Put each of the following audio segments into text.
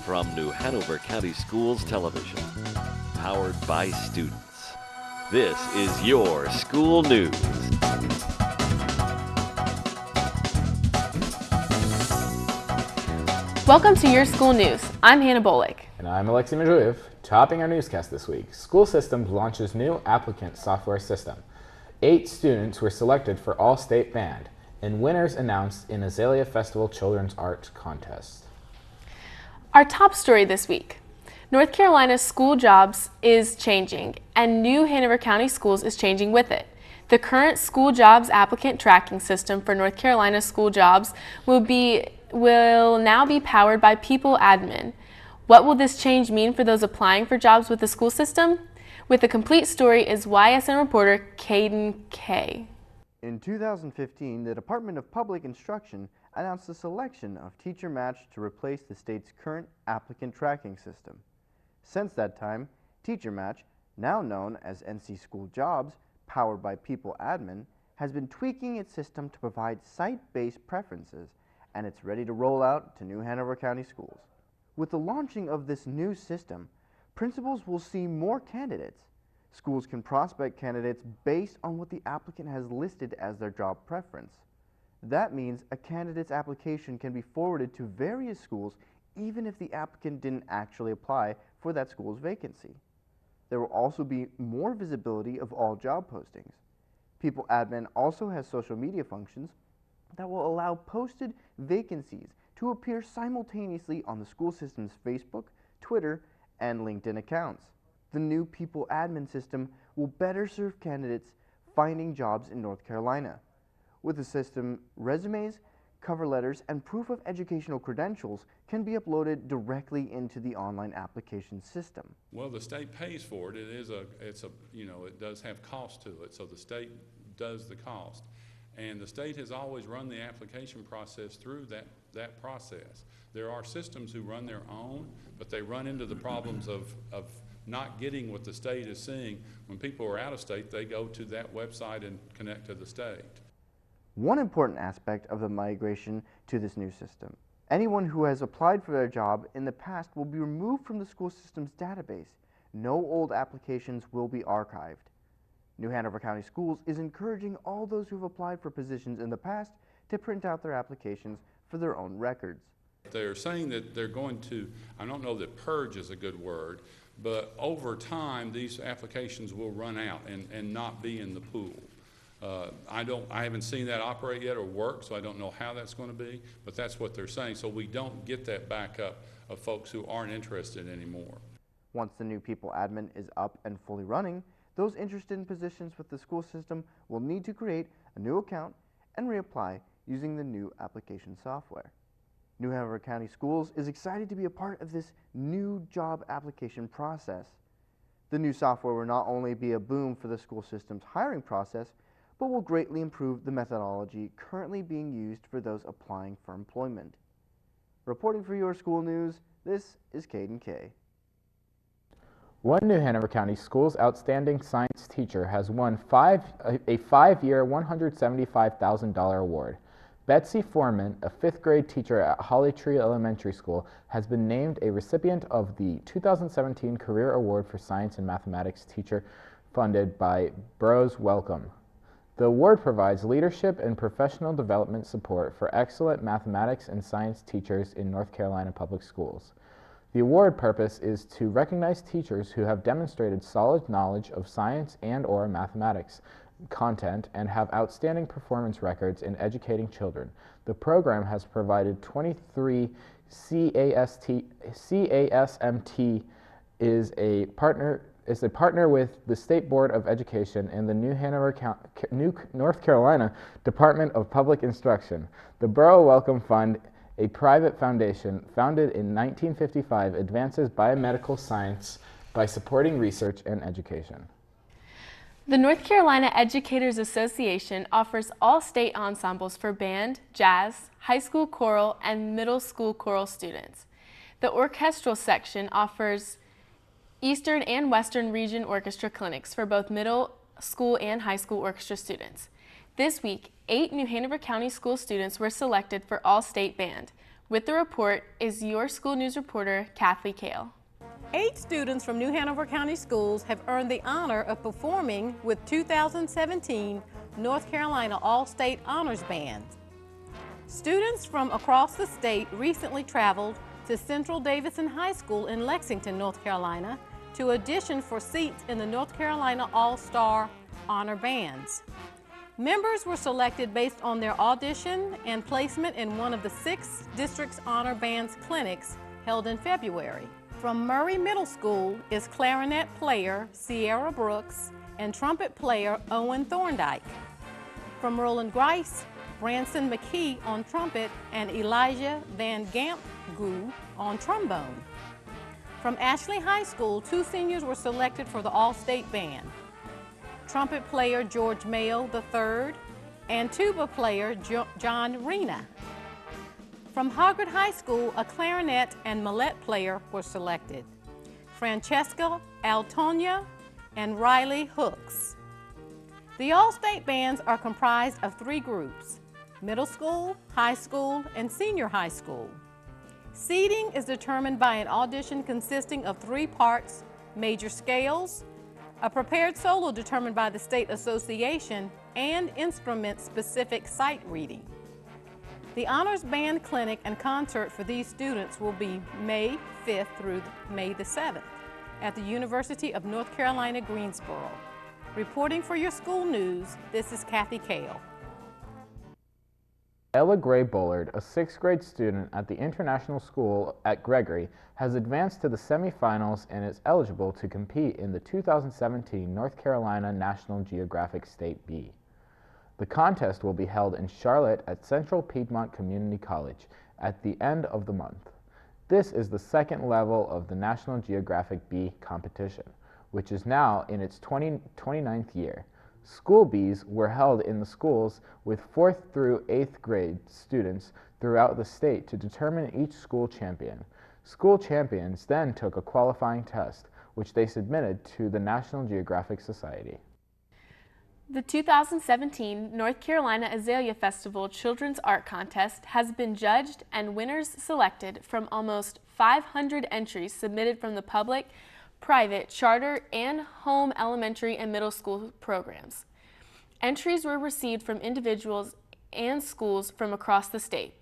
from New Hanover County Schools Television, powered by students. This is your school news. Welcome to Your School News. I'm Hannah Bolick. And I'm Alexei Mazhuyev. Topping our newscast this week, School Systems launches new applicant software system. 8 students were selected for All-State Band, and winners announced in Azalea Festival Children's Art Contest. Our top story this week. North Carolina's school jobs is changing, and New Hanover County Schools is changing with it. The current school jobs applicant tracking system for North Carolina school jobs will now be powered by People Admin. What will this change mean for those applying for jobs with the school system? With the complete story is YSN reporter Caden Kay. In 2015, the Department of Public Instruction announced the selection of Teacher Match to replace the state's current applicant tracking system. Since that time, Teacher Match, now known as NC School Jobs, powered by People Admin, has been tweaking its system to provide site-based preferences, and it's ready to roll out to New Hanover County Schools. With the launching of this new system, principals will see more candidates. Schools can prospect candidates based on what the applicant has listed as their job preference. That means a candidate's application can be forwarded to various schools even if the applicant didn't actually apply for that school's vacancy. There will also be more visibility of all job postings. People Admin also has social media functions that will allow posted vacancies to appear simultaneously on the school system's Facebook, Twitter, and LinkedIn accounts. The new People Admin system will better serve candidates finding jobs in North Carolina. With the system, resumes, cover letters, and proof of educational credentials can be uploaded directly into the online application system. Well, the state pays for it. It does have cost to it, so the state does the cost. And the state has always run the application process through that process. There are systems who run their own, but they run into the problems of not getting what the state is seeing. When people are out of state, they go to that website and connect to the state. One important aspect of the migration to this new system: anyone who has applied for their job in the past will be removed from the school system's database. No old applications will be archived. New Hanover County Schools is encouraging all those who have applied for positions in the past to print out their applications for their own records. They're saying that they're going to, I don't know that purge is a good word, but over time these applications will run out and not be in the pool. I haven't seen that operate yet or work, so I don't know how that's going to be, but that's what they're saying, so we don't get that backup of folks who aren't interested anymore. Once the new People Admin is up and fully running, those interested in positions with the school system will need to create a new account and reapply using the new application software. New Hanover County Schools is excited to be a part of this new job application process. The new software will not only be a boom for the school system's hiring process, but will greatly improve the methodology currently being used for those applying for employment. Reporting for Your School News, this is Caden Kay. One New Hanover County Schools Outstanding Science Teacher has won a 5-year, $175,000 award. Betsy Foreman, a 5th grade teacher at Holly Tree Elementary School, has been named a recipient of the 2017 Career Award for Science and Mathematics Teacher funded by Burroughs Wellcome. The award provides leadership and professional development support for excellent mathematics and science teachers in North Carolina public schools. The award purpose is to recognize teachers who have demonstrated solid knowledge of science and/or mathematics content and have outstanding performance records in educating children. The program has provided 23 CASMT is a partner with the State Board of Education and the North Carolina Department of Public Instruction. The Burroughs Wellcome Fund, a private foundation founded in 1955, advances biomedical science by supporting research and education. The North Carolina Educators Association offers all-state ensembles for band, jazz, high school choral, and middle school choral students. The orchestral section offers Eastern and Western Region Orchestra clinics for both middle school and high school orchestra students. This week, 8 New Hanover County School students were selected for All-State Band. With the report is your school news reporter, Kathleen Kale. 8 students from New Hanover County Schools have earned the honor of performing with 2017 North Carolina All-State Honors Band. Students from across the state recently traveled to Central Davidson High School in Lexington, North Carolina, to audition for seats in the North Carolina All-Star Honor Bands. Members were selected based on their audition and placement in one of the 6 district's honor bands clinics held in February. From Murray Middle School is clarinet player Sierra Brooks and trumpet player Owen Thorndike. From Roland Grice, Branson McKee on trumpet and Elijah Van Gampgoe on trombone. From Ashley High School, 2 seniors were selected for the All-State Band. Trumpet player George Mayo III and tuba player John Rena. From Hoggard High School, a clarinet and mallet player were selected. Francesca Altonia and Riley Hooks. The All-State Bands are comprised of 3 groups: middle school, high school, and senior high school. Seating is determined by an audition consisting of 3 parts: major scales, a prepared solo determined by the State Association, and instrument-specific sight reading. The Honors Band Clinic and concert for these students will be May 5th through May the 7th at the University of North Carolina, Greensboro. Reporting for your school news, this is Kathy Kale. Ella Gray Bullard, a 6th grade student at the International School at Gregory, has advanced to the semifinals and is eligible to compete in the 2017 North Carolina National Geographic State B. The contest will be held in Charlotte at Central Piedmont Community College at the end of the month. This is the 2nd level of the National Geographic B competition, which is now in its 29th year. School Bs were held in the schools with 4th through 8th grade students throughout the state to determine each school champion. School champions then took a qualifying test, which they submitted to the National Geographic Society. The 2017 North Carolina Azalea Festival Children's Art Contest has been judged and winners selected from almost 500 entries submitted from the public, private, charter, and home elementary and middle school programs. Entries were received from individuals and schools from across the state.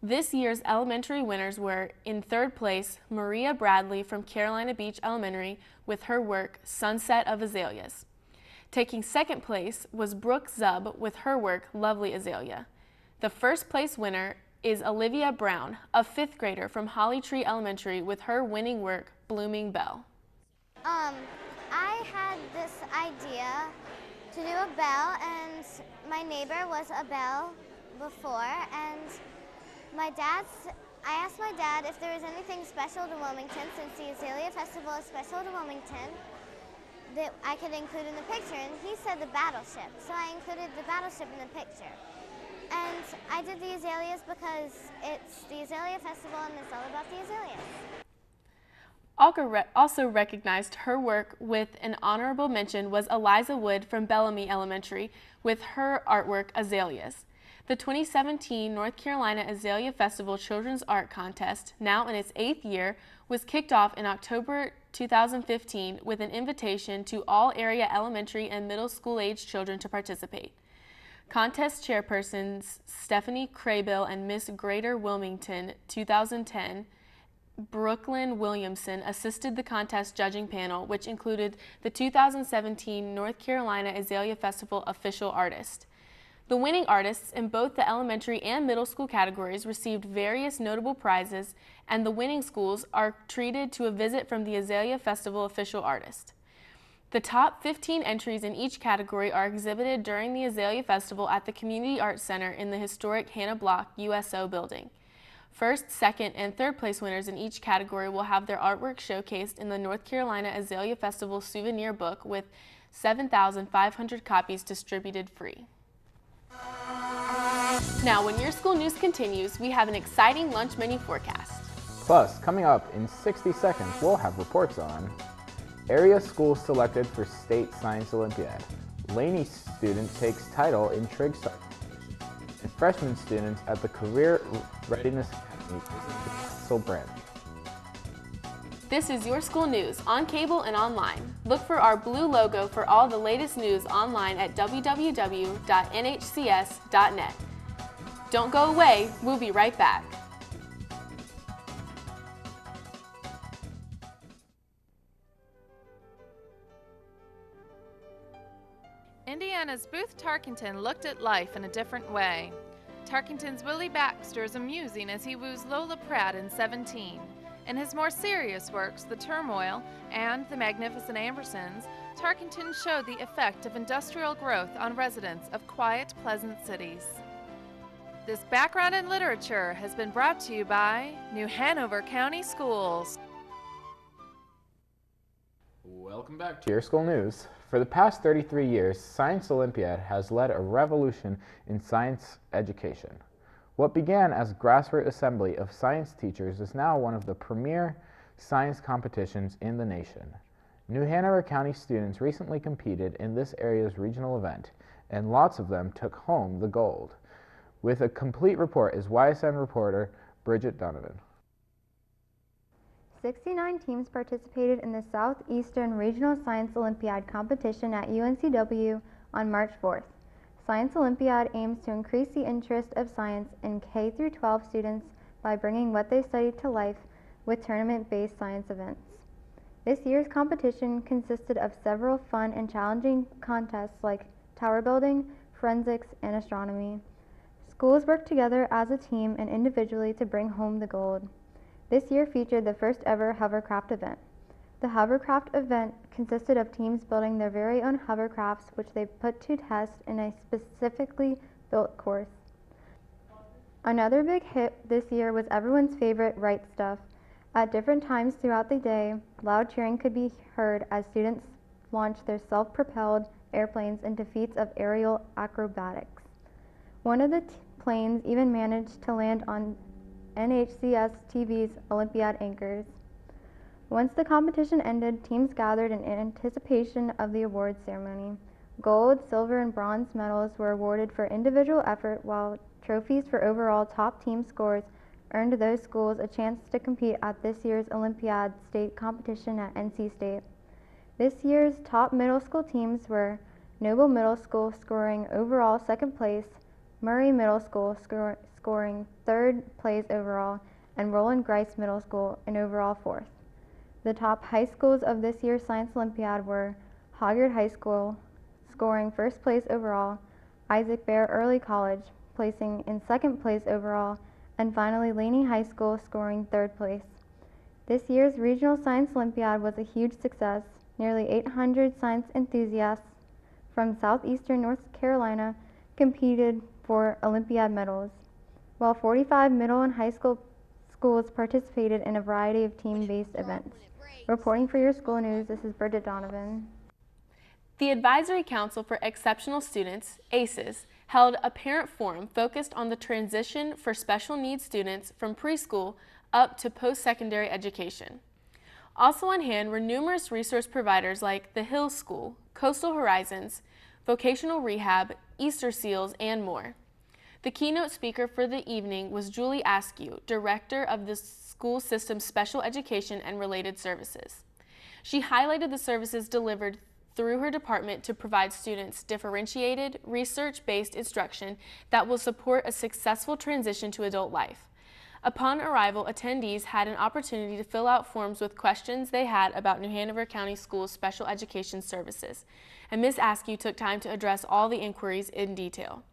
This year's elementary winners were, in 3rd place, Maria Bradley from Carolina Beach Elementary with her work, Sunset of Azaleas. Taking 2nd place was Brooke Zub with her work, Lovely Azalea. The 1st place winner is Olivia Brown, a 5th grader from Holly Tree Elementary with her winning work, Blooming Bell. I had this idea to do a bell, and my neighbor was a bell before, and I asked my dad if there was anything special to Wilmington, since the Azalea Festival is special to Wilmington, that I could include in the picture, and he said the battleship, so I included the battleship in the picture. And I did the azaleas because it's the Azalea Festival and it's all about the azaleas. Also recognized her work with an honorable mention was Eliza Wood from Bellamy Elementary with her artwork, Azaleas. The 2017 North Carolina Azalea Festival Children's Art Contest, now in its 8th year, was kicked off in October 2015 with an invitation to all area elementary and middle school age children to participate. Contest chairpersons Stephanie Craybill and Miss Greater Wilmington 2010 Brooklyn Williamson assisted the contest judging panel, which included the 2017 North Carolina Azalea Festival official artist. The winning artists in both the elementary and middle school categories received various notable prizes, and the winning schools are treated to a visit from the Azalea Festival official artist. The top 15 entries in each category are exhibited during the Azalea Festival at the Community Arts Center in the historic Hannah Block USO building. 1st, 2nd, and 3rd place winners in each category will have their artwork showcased in the North Carolina Azalea Festival souvenir book with 7,500 copies distributed free. Now, when your school news continues, we have an exciting lunch menu forecast. Plus, coming up in 60 seconds, we'll have reports on area schools selected for State Science Olympiad. Laney student takes title in Trig Science. And freshman students at the Career Readiness Academy Castle Branch. This is Your School News on cable and online. Look for our blue logo for all the latest news online at www.nhcs.net. Don't go away, we'll be right back. Indiana's Booth Tarkington looked at life in a different way. Tarkington's Willie Baxter is amusing as he woos Lola Pratt in 17. In his more serious works, The Turmoil and The Magnificent Ambersons, Tarkington showed the effect of industrial growth on residents of quiet, pleasant cities. This background in literature has been brought to you by New Hanover County Schools. Welcome back to Your School News. For the past 33 years, Science Olympiad has led a revolution in science education. What began as grassroots assembly of science teachers is now one of the premier science competitions in the nation. New Hanover County students recently competed in this area's regional event, and lots of them took home the gold. With a complete report is YSN reporter Bridget Donovan. 69 teams participated in the Southeastern Regional Science Olympiad competition at UNCW on March 4th. Science Olympiad aims to increase the interest of science in K-12 students by bringing what they study to life with tournament-based science events. This year's competition consisted of several fun and challenging contests like tower building, forensics, and astronomy. Schools worked together as a team and individually to bring home the gold. This year featured the first ever hovercraft event. The hovercraft event consisted of teams building their very own hovercrafts, which they put to test in a specifically built course. Another big hit this year was everyone's favorite Right Stuff. At different times throughout the day, loud cheering could be heard as students launched their self-propelled airplanes into feats of aerial acrobatics. One of the planes even managed to land on NHCS TV's Olympiad anchors. Once the competition ended, teams gathered in anticipation of the awards ceremony. Gold, silver, and bronze medals were awarded for individual effort, while trophies for overall top team scores earned those schools a chance to compete at this year's Olympiad state competition at NC State. This year's top middle school teams were Noble Middle School scoring overall second place, Murray Middle School scoring third place overall, and Roland Grice Middle School in overall fourth. The top high schools of this year's Science Olympiad were Hoggard High School, scoring first place overall, Isaac Bear Early College, placing in second place overall, and finally Laney High School scoring third place. This year's Regional Science Olympiad was a huge success. Nearly 800 science enthusiasts from southeastern North Carolina competed for Olympiad medals, while 45 middle and high school schools participated in a variety of team-based events. Reporting for Your School News, this is Bridget Donovan. The Advisory Council for Exceptional Students, ACES, held a parent forum focused on the transition for special needs students from preschool up to post-secondary education. Also on hand were numerous resource providers like the Hill School, Coastal Horizons, Vocational Rehab, Easter Seals, and more. The keynote speaker for the evening was Julie Askew, Director of the School System's Special Education and Related Services. She highlighted the services delivered through her department to provide students differentiated, research-based instruction that will support a successful transition to adult life. Upon arrival, attendees had an opportunity to fill out forms with questions they had about New Hanover County Schools' special education services, and Ms. Askew took time to address all the inquiries in detail.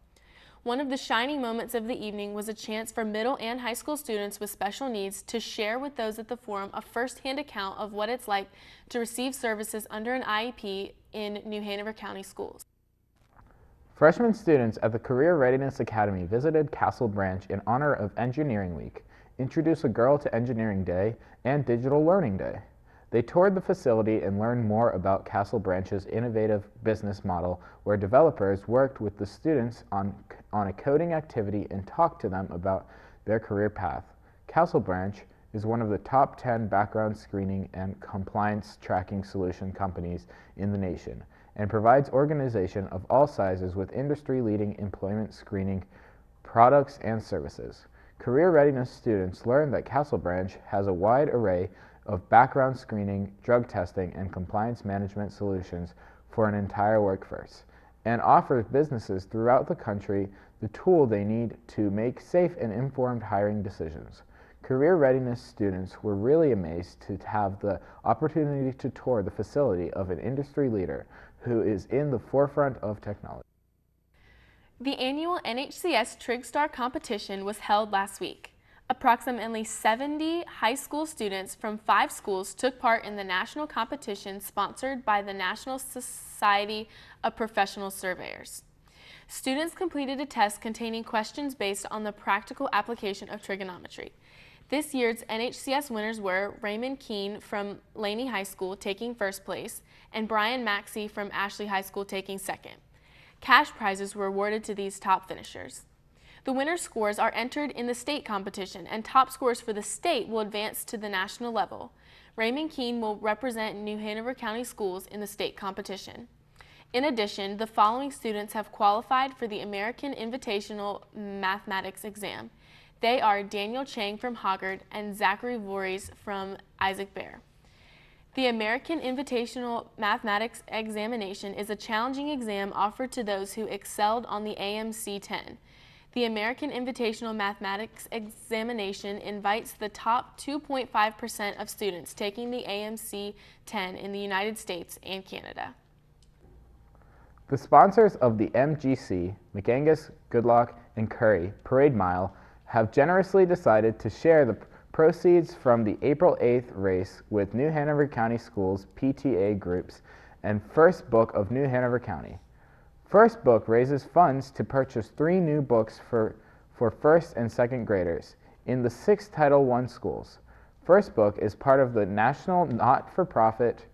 One of the shining moments of the evening was a chance for middle and high school students with special needs to share with those at the forum a first-hand account of what it's like to receive services under an IEP in New Hanover County Schools. Freshman students at the Career Readiness Academy visited Castle Branch in honor of Engineering Week, Introduce a Girl to Engineering Day, and Digital Learning Day. They toured the facility and learned more about Castle Branch's innovative business model, where developers worked with the students on a coding activity and talked to them about their career path. Castle Branch is one of the top 10 background screening and compliance tracking solution companies in the nation, and provides organization of all sizes with industry-leading employment screening products and services. Career readiness students learn that Castle Branch has a wide array of background screening, drug testing, and compliance management solutions for an entire workforce, and offers businesses throughout the country the tool they need to make safe and informed hiring decisions. Career readiness students were really amazed to have the opportunity to tour the facility of an industry leader who is in the forefront of technology. The annual NHCS TrigStar competition was held last week. Approximately 70 high school students from 5 schools took part in the national competition sponsored by the National Society of Professional Surveyors. Students completed a test containing questions based on the practical application of trigonometry. This year's NHCS winners were Raymond Keene from Laney High School taking first place and Brian Maxey from Ashley High School taking second. Cash prizes were awarded to these top finishers. The winner's scores are entered in the state competition, and top scores for the state will advance to the national level. Raymond Keene will represent New Hanover County Schools in the state competition. In addition, the following students have qualified for the American Invitational Mathematics exam. They are Daniel Chang from Hoggard and Zachary Voorhees from Isaac Bear. The American Invitational Mathematics Examination is a challenging exam offered to those who excelled on the AMC 10. The American Invitational Mathematics Examination invites the top 2.5% of students taking the AMC 10 in the United States and Canada. The sponsors of the MGC, McAngus, Goodlock, and Curry Parade Mile have generously decided to share the proceeds from the April 8th race with New Hanover County Schools PTA groups and First Book of New Hanover County. First Book raises funds to purchase 3 new books for first and second graders in the 6 Title I schools. First Book is part of the national not-for-profit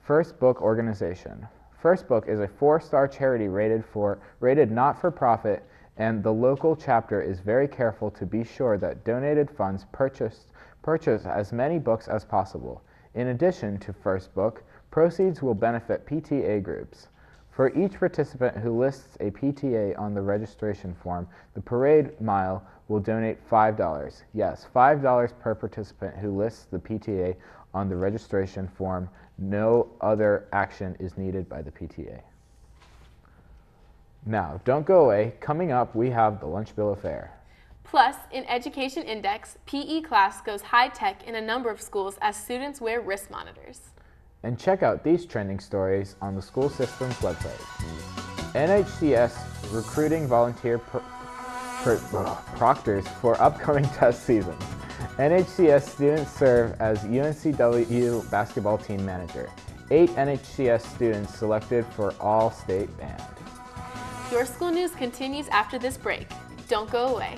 First Book organization. First Book is a 4-star charity rated not-for-profit, and the local chapter is very careful to be sure that donated funds purchase as many books as possible. In addition to First Book, proceeds will benefit PTA groups. For each participant who lists a PTA on the registration form, the Parade Mile will donate $5. Yes, $5 per participant who lists the PTA on the registration form. No other action is needed by the PTA. Now, don't go away. Coming up, we have the Lunch Bill of Fare. Plus, in Education Index, PE class goes high-tech in a number of schools as students wear wrist monitors. And check out these trending stories on the school system's website. NHCS recruiting volunteer proctors for upcoming test season. NHCS students serve as UNCW basketball team manager. 8 NHCS students selected for all-state band. Your school news continues after this break. Don't go away.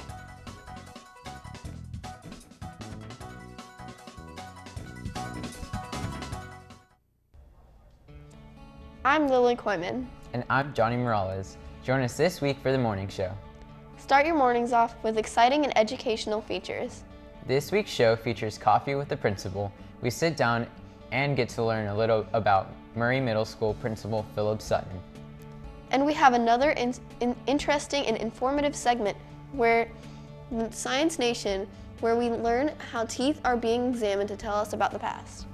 I'm Lily Koyman. And I'm Johnny Morales. Join us this week for the morning show. Start your mornings off with exciting and educational features. This week's show features Coffee with the Principal. We sit down and get to learn a little about Murray Middle School Principal Philip Sutton. And we have another interesting and informative segment where Science Nation, where we learn how teeth are being examined to tell us about the past.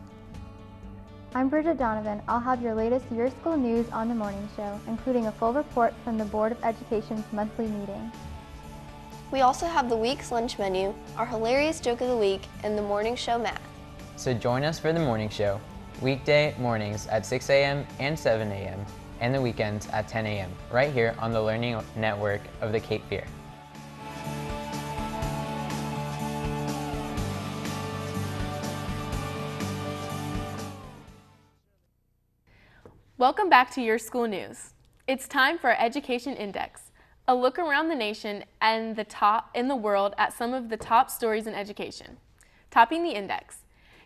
I'm Bridget Donovan. I'll have your latest Your School news on the morning show, including a full report from the Board of Education's monthly meeting. We also have the week's lunch menu, our hilarious joke of the week, and the morning show math. So join us for the morning show, weekday mornings at 6 a.m. and 7 a.m., and the weekends at 10 a.m., right here on the Learning Network of the Cape Fear. Welcome back to Your School News. It's time for our Education Index, a look around the nation and in the world at some of the top stories in education. Topping the index,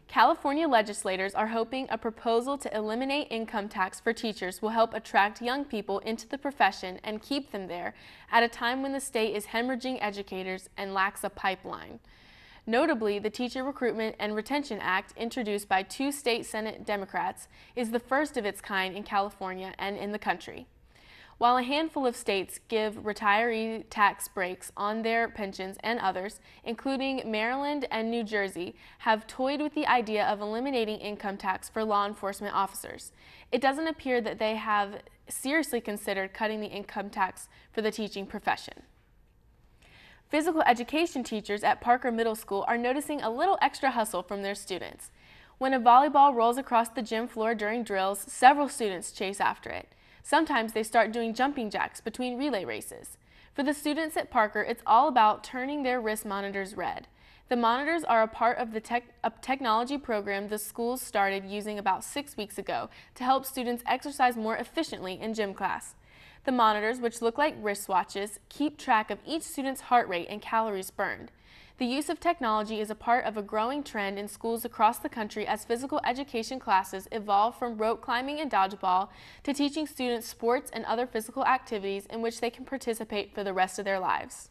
California legislators are hoping a proposal to eliminate income tax for teachers will help attract young people into the profession and keep them there at a time when the state is hemorrhaging educators and lacks a pipeline. Notably, the Teacher Recruitment and Retention Act, introduced by 2 state Senate Democrats, is the first of its kind in California and in the country. While a handful of states give retiree tax breaks on their pensions, and others, including Maryland and New Jersey, have toyed with the idea of eliminating income tax for law enforcement officers, it doesn't appear that they have seriously considered cutting the income tax for the teaching profession. Physical education teachers at Parker Middle School are noticing a little extra hustle from their students. When a volleyball rolls across the gym floor during drills, several students chase after it. Sometimes they start doing jumping jacks between relay races. For the students at Parker, it's all about turning their wrist monitors red. The monitors are a part of the technology program the schools started using about 6 weeks ago to help students exercise more efficiently in gym class. The monitors, which look like wristwatches, keep track of each student's heart rate and calories burned. The use of technology is a part of a growing trend in schools across the country as physical education classes evolve from rope climbing and dodgeball to teaching students sports and other physical activities in which they can participate for the rest of their lives.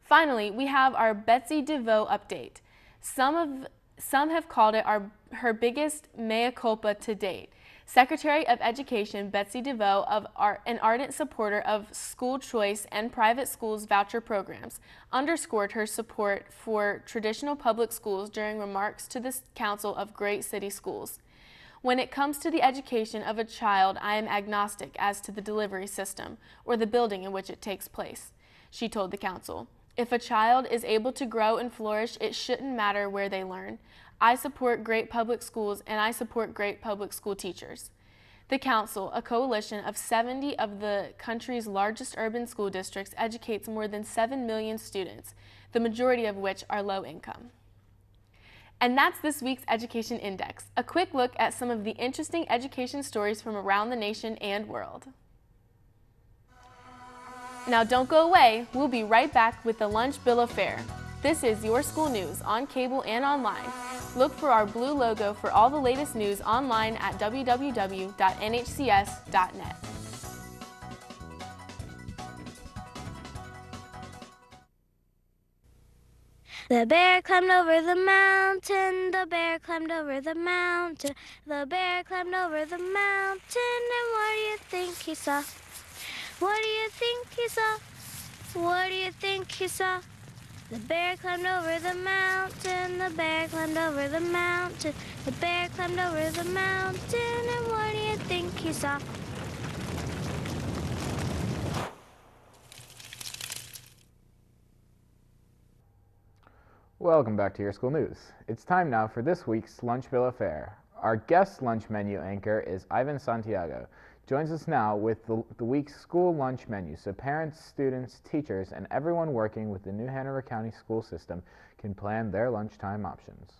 Finally, we have our Betsy DeVoe update. Some have called it her biggest mea culpa to date. Secretary of Education Betsy DeVoe, an ardent supporter of school choice and private schools voucher programs, underscored her support for traditional public schools during remarks to the Council of Great City Schools. When it comes to the education of a child, I am agnostic as to the delivery system or the building in which it takes place, she told the council. If a child is able to grow and flourish, it shouldn't matter where they learn. I support great public schools, and I support great public school teachers. The council, a coalition of 70 of the country's largest urban school districts, educates more than 7 million students, the majority of which are low income. And that's this week's Education Index, a quick look at some of the interesting education stories from around the nation and world. Now don't go away, we'll be right back with the Lunch Bill of Fare. This is your school news on cable and online. Look for our blue logo for all the latest news online at www.nhcs.net. The bear climbed over the mountain, the bear climbed over the mountain, the bear climbed over the mountain, and what do you think he saw? What do you think he saw? What do you think he saw? The bear climbed over the mountain, the bear climbed over the mountain, the bear climbed over the mountain, and what do you think he saw? Welcome back to your school news. It's time now for this week's Lunch Bill of Fare. Our guest lunch menu anchor is Ivan Santiago. Joins us now with the week's school lunch menu, so parents, students, teachers, and everyone working with the New Hanover County school system can plan their lunchtime options.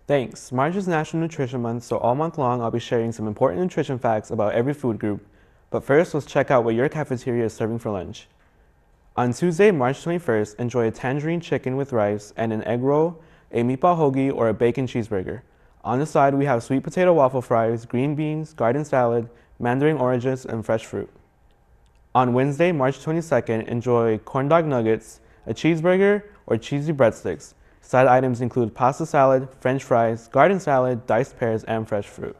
Thanks. March is National Nutrition Month, so all month long I'll be sharing some important nutrition facts about every food group. But first, let's check out what your cafeteria is serving for lunch. On Tuesday, March 21st, enjoy a tangerine chicken with rice and an egg roll, a meatball hoagie, or a bacon cheeseburger. On the side, we have sweet potato waffle fries, green beans, garden salad, mandarin oranges, and fresh fruit. On Wednesday, March 22nd, enjoy corn dog nuggets, a cheeseburger, or cheesy breadsticks. Side items include pasta salad, french fries, garden salad, diced pears, and fresh fruit.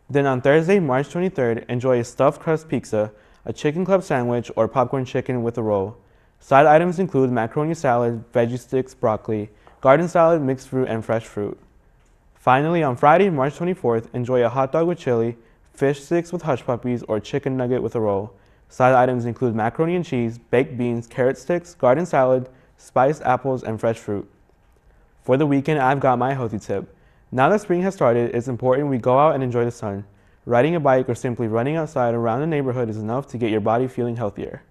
Then on Thursday, March 23rd, enjoy a stuffed crust pizza, a chicken club sandwich, or popcorn chicken with a roll. Side items include macaroni salad, veggie sticks, broccoli, garden salad, mixed fruit, and fresh fruit. Finally, on Friday, March 24th, enjoy a hot dog with chili, fish sticks with hush puppies, or chicken nugget with a roll. Side items include macaroni and cheese, baked beans, carrot sticks, garden salad, spiced apples, and fresh fruit. For the weekend, I've got my healthy tip. Now that spring has started, it's important we go out and enjoy the sun. Riding a bike or simply running outside around the neighborhood is enough to get your body feeling healthier.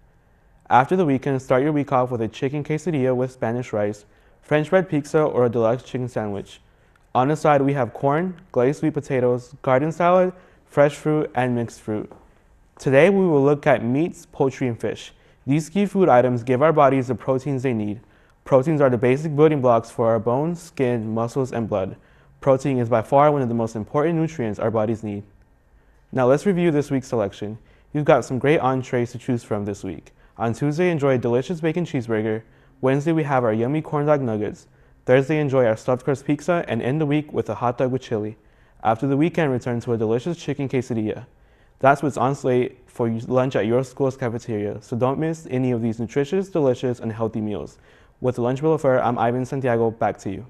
After the weekend, start your week off with a chicken quesadilla with Spanish rice, French bread pizza, or a deluxe chicken sandwich. On the side, we have corn, glazed sweet potatoes, garden salad, fresh fruit, and mixed fruit. Today, we will look at meats, poultry, and fish. These key food items give our bodies the proteins they need. Proteins are the basic building blocks for our bones, skin, muscles, and blood. Protein is by far one of the most important nutrients our bodies need. Now let's review this week's selection. You've got some great entrees to choose from this week. On Tuesday, enjoy a delicious bacon cheeseburger. Wednesday, we have our yummy corn dog nuggets. Thursday, enjoy our stuffed crust pizza, and end the week with a hot dog with chili. After the weekend, return to a delicious chicken quesadilla. That's what's on slate for lunch at your school's cafeteria, so don't miss any of these nutritious, delicious, and healthy meals. With the Lunch Bill of Fare, I'm Ivan Santiago, back to you.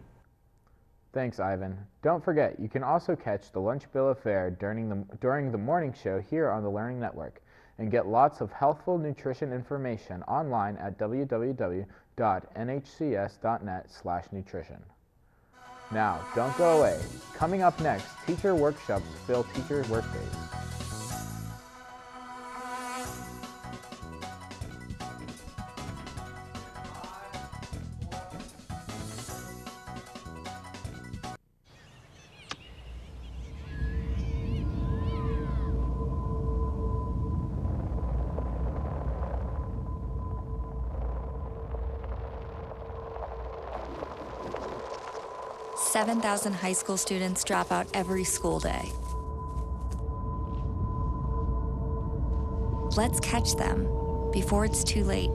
Thanks, Ivan. Don't forget, you can also catch the Lunch Bill of Fare during the morning show here on the Learning Network and get lots of healthful nutrition information online at www.nhcs.net/nutrition. Now, don't go away. Coming up next, teacher workshops fill teachers' workdays. $7,000 high school students drop out every school day. Let's catch them before it's too late.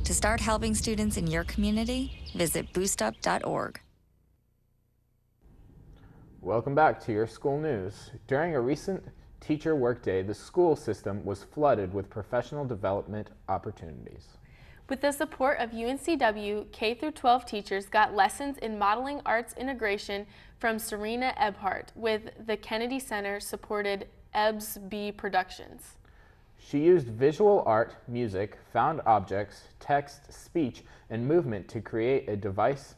To start helping students in your community, visit boostup.org. Welcome back to your school news. During a recent teacher workday, the school system was flooded with professional development opportunities. With the support of UNCW, K-12 teachers got lessons in modeling arts integration from Serena Ebhart with the Kennedy Center supported EBS-B Productions. She used visual art, music, found objects, text, speech, and movement to create a devised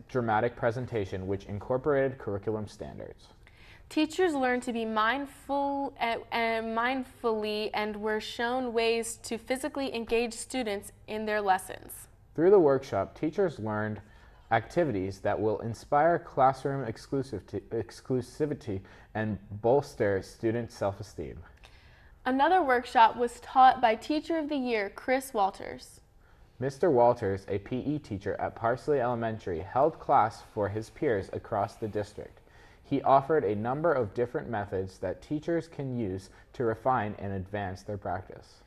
dramatic presentation which incorporated curriculum standards. Teachers learned to be mindfully and were shown ways to physically engage students in their lessons. Through the workshop, teachers learned activities that will inspire classroom exclusivity and bolster student self-esteem. Another workshop was taught by Teacher of the Year, Chris Walters. Mr. Walters, a PE teacher at Parsley Elementary, held class for his peers across the district. He offered a number of different methods that teachers can use to refine and advance their practice.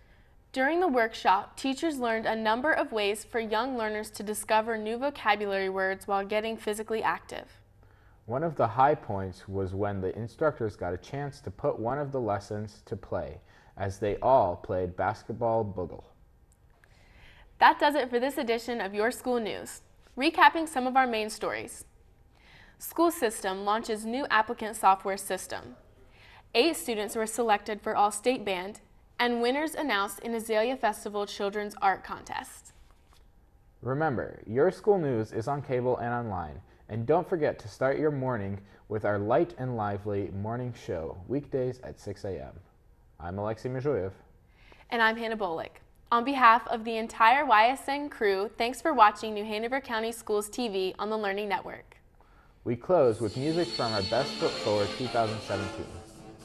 During the workshop, teachers learned a number of ways for young learners to discover new vocabulary words while getting physically active. One of the high points was when the instructors got a chance to put one of the lessons to play, as they all played basketball boogle. That does it for this edition of Your School News. Recapping some of our main stories. School system launches new applicant software system. 8 students were selected for All-State Band, and winners announced in Azalea Festival Children's Art Contest. Remember, Your School News is on cable and online, and don't forget to start your morning with our light and lively morning show, weekdays at 6 a.m. I'm Alexei Mizhuyev. And I'm Hannah Bolick. On behalf of the entire YSN crew, thanks for watching New Hanover County Schools TV on the Learning Network. We close with music from our Best Foot Forward 2017.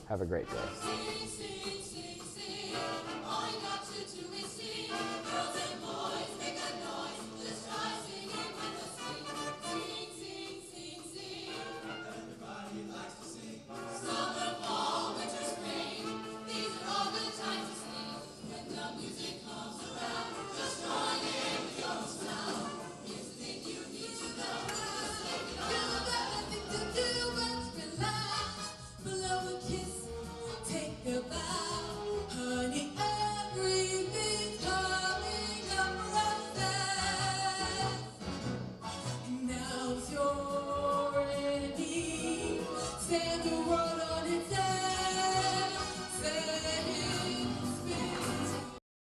Have a great day.